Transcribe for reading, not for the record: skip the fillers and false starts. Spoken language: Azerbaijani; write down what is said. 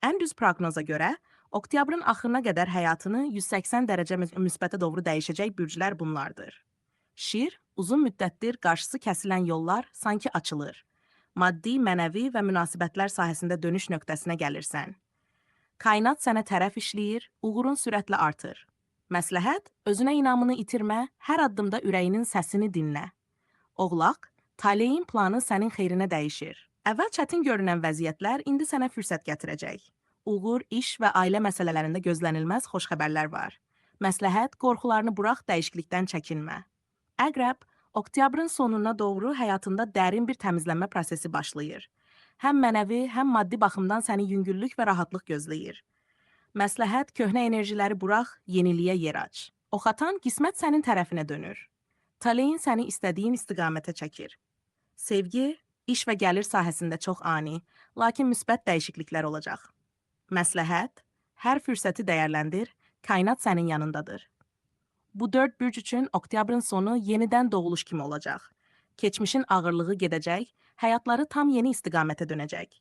Ən düz proqnoza görə, oktyabrın axırına qədər həyatını 180 dərəcə müsbətə doğru dəyişəcək bürclər bunlardır. Şir, uzun müddətdir qarşısı kəsilən yollar sanki açılır. Maddi, mənəvi və münasibətlər sahəsində dönüş nöqtəsinə gəlirsən. Kainat sənə tərəf işləyir, uğurun sürətlə artır. Məsləhət, özünə inamını itirmə, hər addımda ürəyinin səsini dinlə. Oğlaq, taleyin planı sənin xeyrinə dəyişir. Əvvəl çətin görünən vəziyyətlər indi sənə fürsət gətirəcək. Uğur, iş və ailə məsələlərində gözlənilməz xoş xəbərlər var. Məsləhət, qorxularını burax, dəyişiklikdən çəkinmə. Əqrəb, oktyabrın sonuna doğru həyatında dərin bir təmizlənmə prosesi başlayır. Həm mənəvi, həm maddi baxımdan səni yüngüllük və rahatlıq gözləyir. Məsləhət, köhnə enerjiləri burax, yeniliyə yer aç. Oxatan, qismət sənin tərəfinə dönür. Taleyin səni istədiyin istiqamətə çəkir. Sevgi, iş və gəlir sahəsində çox ani, lakin müsbət dəyişikliklər olacaq. Məsləhət, hər fürsəti dəyərləndir, kainat sənin yanındadır. Bu 4 bürc üçün oktyabrın sonu yenidən doğuluş kimi olacaq. Keçmişin ağırlığı gedəcək, həyatları tam yeni istiqamətə dönəcək.